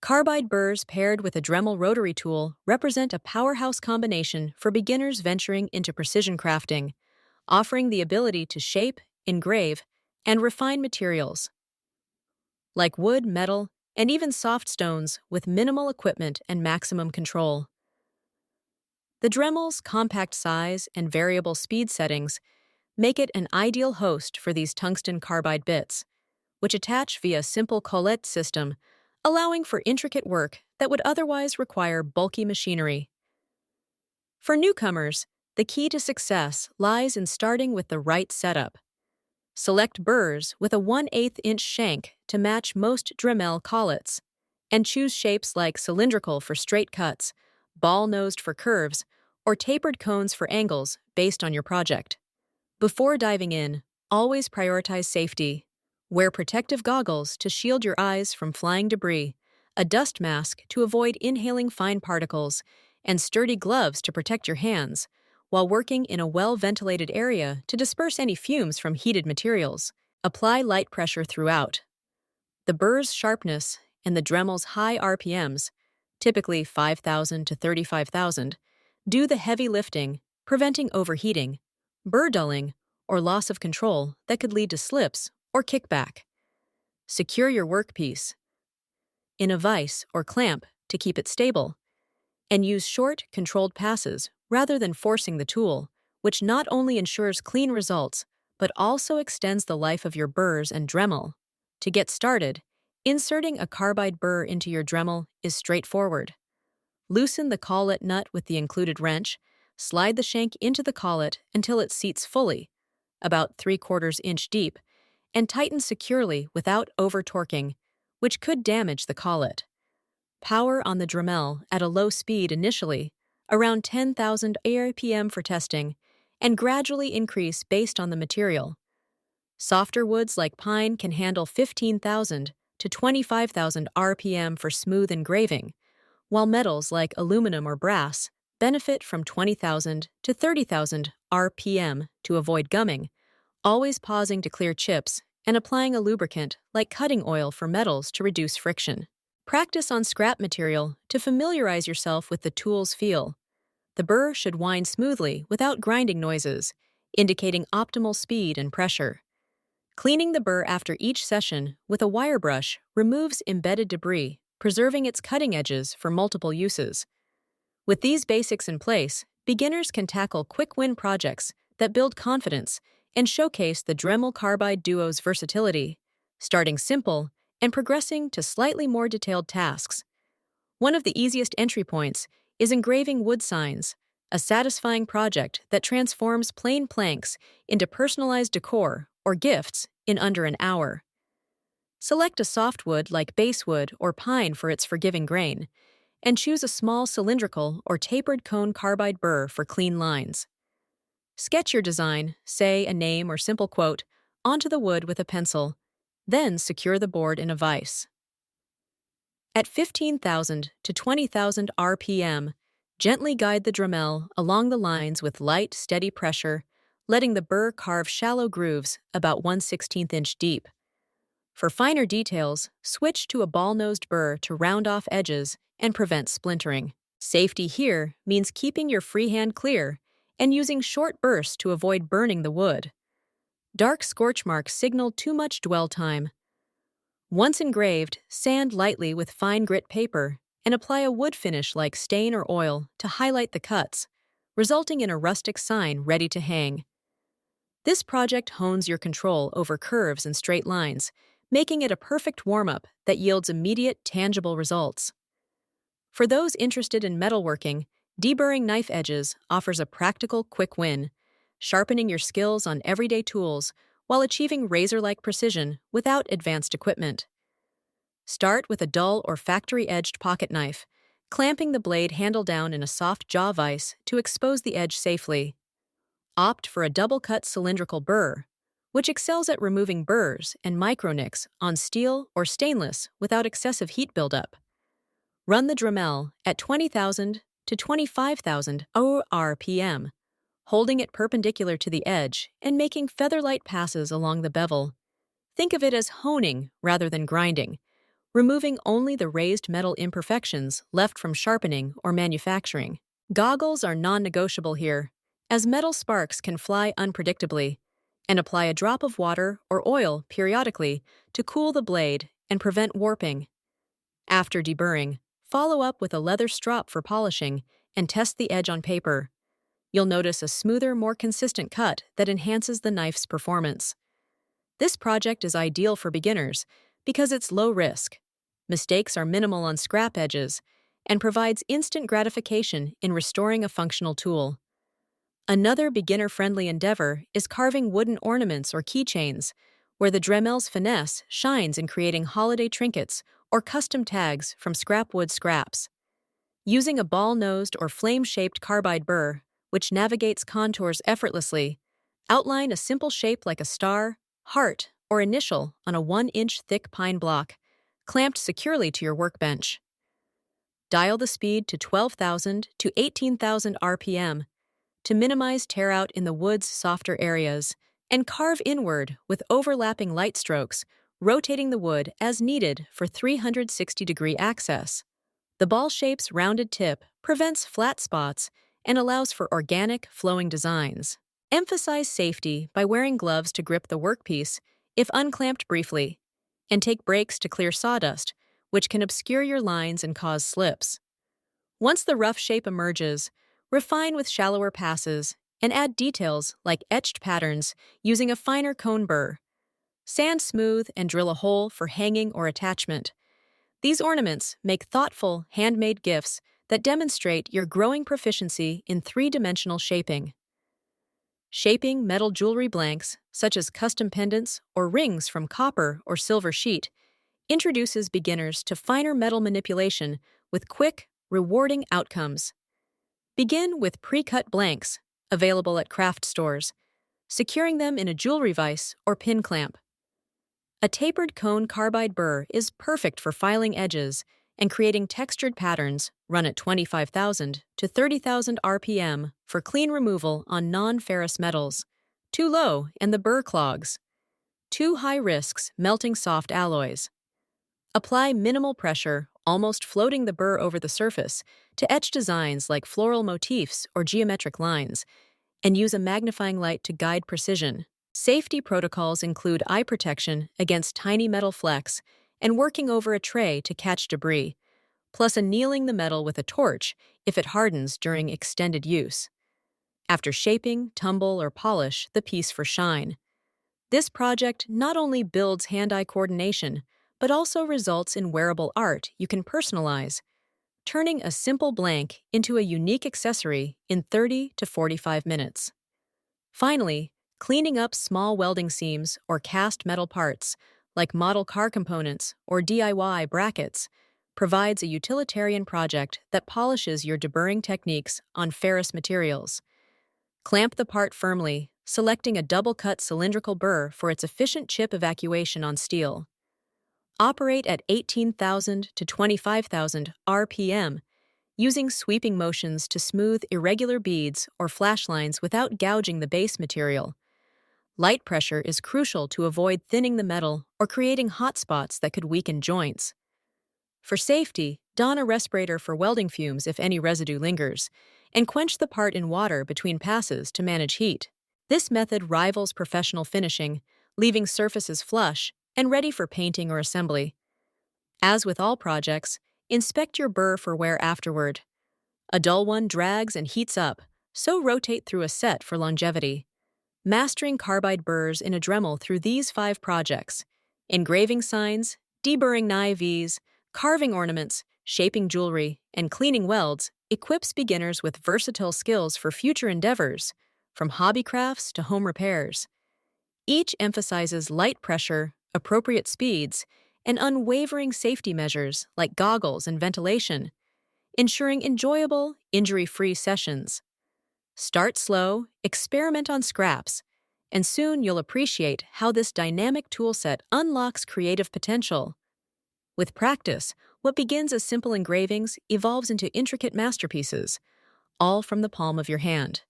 Carbide burrs paired with a Dremel rotary tool represent a powerhouse combination for beginners venturing into precision crafting, offering the ability to shape, engrave, and refine materials like wood, metal, and even soft stones with minimal equipment and maximum control. The Dremel's compact size and variable speed settings make it an ideal host for these tungsten carbide bits, which attach via a simple collet system, allowing for intricate work that would otherwise require bulky machinery. For newcomers, the key to success lies in starting with the right setup. Select burrs with a 1/8 inch shank to match most Dremel collets, and choose shapes like cylindrical for straight cuts, ball-nosed for curves, or tapered cones for angles based on your project. Before diving in, always prioritize safety. Wear protective goggles to shield your eyes from flying debris, a dust mask to avoid inhaling fine particles, and sturdy gloves to protect your hands, while working in a well-ventilated area to disperse any fumes from heated materials. Apply light pressure throughout. The burr's sharpness and the Dremel's high RPMs, typically 5,000 to 35,000, do the heavy lifting, preventing overheating, burr dulling, or loss of control that could lead to slips or kickback. Secure your workpiece in a vise or clamp to keep it stable, and use short, controlled passes rather than forcing the tool, which not only ensures clean results, but also extends the life of your burrs and Dremel. To get started, inserting a carbide burr into your Dremel is straightforward. Loosen the collet nut with the included wrench, slide the shank into the collet until it seats fully, about 3/4 inch deep, and tighten securely without over-torquing, which could damage the collet. Power on the Dremel at a low speed initially, around 10,000 RPM for testing, and gradually increase based on the material. Softer woods like pine can handle 15,000 to 25,000 RPM for smooth engraving, while metals like aluminum or brass benefit from 20,000 to 30,000 RPM to avoid gumming, always pausing to clear chips and applying a lubricant like cutting oil for metals to reduce friction. Practice on scrap material to familiarize yourself with the tool's feel. The burr should wind smoothly without grinding noises, indicating optimal speed and pressure. Cleaning the burr after each session with a wire brush removes embedded debris, preserving its cutting edges for multiple uses. With these basics in place, beginners can tackle quick-win projects that build confidence and showcase the Dremel Carbide duo's versatility, starting simple and progressing to slightly more detailed tasks. One of the easiest entry points is engraving wood signs, a satisfying project that transforms plain planks into personalized decor or gifts in under an hour. Select a softwood like basswood or pine for its forgiving grain, and choose a small cylindrical or tapered cone carbide burr for clean lines. Sketch your design, say a name or simple quote, onto the wood with a pencil, then secure the board in a vise. At 15,000 to 20,000 RPM, gently guide the Dremel along the lines with light, steady pressure, letting the burr carve shallow grooves about 1/16 inch deep. For finer details, switch to a ball-nosed burr to round off edges and prevent splintering. Safety here means keeping your freehand clear and using short bursts to avoid burning the wood. Dark scorch marks signal too much dwell time. Once engraved, sand lightly with fine grit paper and apply a wood finish like stain or oil to highlight the cuts, resulting in a rustic sign ready to hang. This project hones your control over curves and straight lines, making it a perfect warm-up that yields immediate, tangible results. For those interested in metalworking, Deburring knife edges offers a practical, quick win, sharpening your skills on everyday tools while achieving razor-like precision without advanced equipment. Start with a dull or factory-edged pocket knife, clamping the blade handle down in a soft jaw vise to expose the edge safely. Opt for a double-cut cylindrical burr, which excels at removing burrs and micro-nicks on steel or stainless without excessive heat buildup. Run the Dremel at 20,000 to 25,000 RPM, holding it perpendicular to the edge and making feather-light passes along the bevel. Think of it as honing rather than grinding, removing only the raised metal imperfections left from sharpening or manufacturing. Goggles are non-negotiable here, as metal sparks can fly unpredictably, and apply a drop of water or oil periodically to cool the blade and prevent warping. After deburring, follow up with a leather strop for polishing and test the edge on paper. You'll notice a smoother, more consistent cut that enhances the knife's performance. This project is ideal for beginners because it's low risk. Mistakes are minimal on scrap edges and provides instant gratification in restoring a functional tool. Another beginner-friendly endeavor is carving wooden ornaments or keychains, where the Dremel's finesse shines in creating holiday trinkets or custom tags from scrap wood scraps. Using a ball-nosed or flame-shaped carbide burr, which navigates contours effortlessly, outline a simple shape like a star, heart, or initial on a 1-inch thick pine block, clamped securely to your workbench. Dial the speed to 12,000 to 18,000 RPM to minimize tear-out in the wood's softer areas, and carve inward with overlapping light strokes, rotating the wood as needed for 360-degree access. The ball shape's rounded tip prevents flat spots and allows for organic, flowing designs. Emphasize safety by wearing gloves to grip the workpiece if unclamped briefly, and take breaks to clear sawdust, which can obscure your lines and cause slips. Once the rough shape emerges, refine with shallower passes and add details like etched patterns using a finer cone burr. Sand smooth and drill a hole for hanging or attachment. These ornaments make thoughtful, handmade gifts that demonstrate your growing proficiency in three-dimensional shaping. Shaping metal jewelry blanks, such as custom pendants or rings from copper or silver sheet, introduces beginners to finer metal manipulation with quick, rewarding outcomes. Begin with pre-cut blanks, available at craft stores, securing them in a jewelry vise or pin clamp. A tapered cone carbide burr is perfect for filing edges and creating textured patterns. Run at 25,000 to 30,000 RPM for clean removal on non-ferrous metals. Too low and the burr clogs. Too high risks melting soft alloys. Apply minimal pressure, almost floating the burr over the surface, to etch designs like floral motifs or geometric lines, and use a magnifying light to guide precision. Safety protocols include eye protection against tiny metal flecks and working over a tray to catch debris, plus annealing the metal with a torch if it hardens during extended use. After shaping, tumble, or polish the piece for shine. This project not only builds hand-eye coordination, but also results in wearable art you can personalize, turning a simple blank into a unique accessory in 30 to 45 minutes. Finally, cleaning up small welding seams or cast metal parts, like model car components or DIY brackets, provides a utilitarian project that polishes your deburring techniques on ferrous materials. Clamp the part firmly, selecting a double-cut cylindrical burr for its efficient chip evacuation on steel. Operate at 18,000 to 25,000 RPM, using sweeping motions to smooth irregular beads or flash lines without gouging the base material. Light pressure is crucial to avoid thinning the metal or creating hot spots that could weaken joints. For safety, don a respirator for welding fumes if any residue lingers, and quench the part in water between passes to manage heat. This method rivals professional finishing, leaving surfaces flush and ready for painting or assembly. As with all projects, inspect your burr for wear afterward. A dull one drags and heats up, so rotate through a set for longevity. Mastering carbide burrs in a Dremel through these 5 projects: engraving signs, deburring knives, carving ornaments, shaping jewelry, and cleaning welds, equips beginners with versatile skills for future endeavors, from hobby crafts to home repairs. Each emphasizes light pressure, appropriate speeds, and unwavering safety measures like goggles and ventilation, ensuring enjoyable, injury-free sessions. Start slow, experiment on scraps, and soon you'll appreciate how this dynamic toolset unlocks creative potential. With practice, what begins as simple engravings evolves into intricate masterpieces, all from the palm of your hand.